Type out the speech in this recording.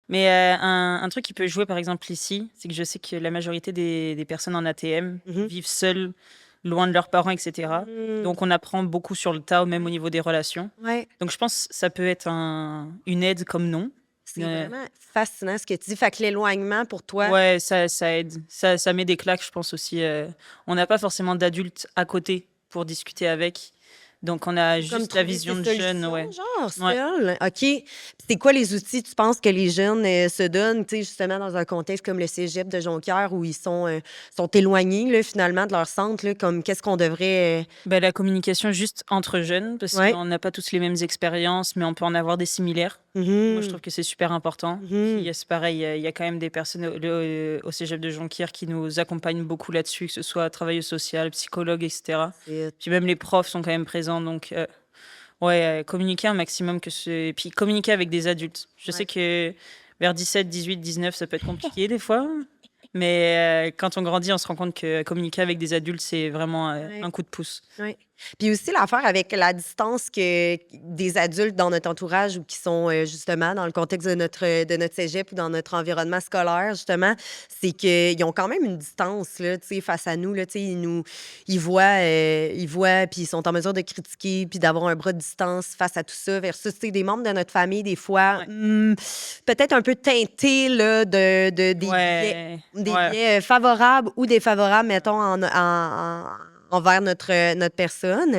Mais un truc qui peut jouer, par exemple, ici, c'est que je sais que la majorité des personnes en ATM Mhm. vivent seules, loin de leurs parents, etc. Mm. Donc, on apprend beaucoup sur le tas, même au Ouais. niveau des relations. Ouais. Donc, je pense que ça peut être une aide comme non. C'est vraiment fascinant ce que tu dis. Fait que l'éloignement pour toi, Ouais, ça aide. Ça met des claques, je pense aussi. On n'a pas forcément d'adultes à côté pour discuter avec. Donc, on a faut comme juste la trouver tes vision de jeune, solutions, ouais. genre, Ouais. seul. OK. Puis c'est quoi les outils, tu penses, que les jeunes se donnent, tu sais, justement, dans un contexte comme le cégep de Jonquière où ils sont éloignés, là, finalement, de leur centre, là, comme qu'est-ce qu'on devrait. Ben, la communication juste entre jeunes, parce Ouais. qu'on n'a pas tous les mêmes expériences, mais on peut en avoir des similaires. Moi, je Mhm. trouve que c'est super important. Mhm. Puis, c'est pareil, il y a quand même des personnes au cégep de Jonquière qui nous accompagnent beaucoup là-dessus, que ce soit travailleuse sociale, psychologue, etc. C'est Puis même les profs sont quand même présents, donc ouais, communiquer un maximum et puis communiquer avec des adultes. Je sais ouais. que vers 17, 18, 19, ça peut être compliqué des fois, mais quand on grandit, on se rend compte que communiquer avec des adultes, c'est vraiment Ouais. un coup de pouce. Oui. Puis aussi l'affaire avec la distance que des adultes dans notre entourage ou qui sont justement dans le contexte de notre cégep ou dans notre environnement scolaire, justement, c'est qu'ils ont quand même une distance là, tu sais, face à nous. Là, tu sais, ils voient, puis ils sont en mesure de critiquer, puis d'avoir un bras de distance face à tout ça, versus tu sais, des membres de notre famille, des fois, Ouais. peut-être un peu teintés là, des biais. Ouais, Des ouais. biais favorables ou défavorables, mettons, envers notre personne.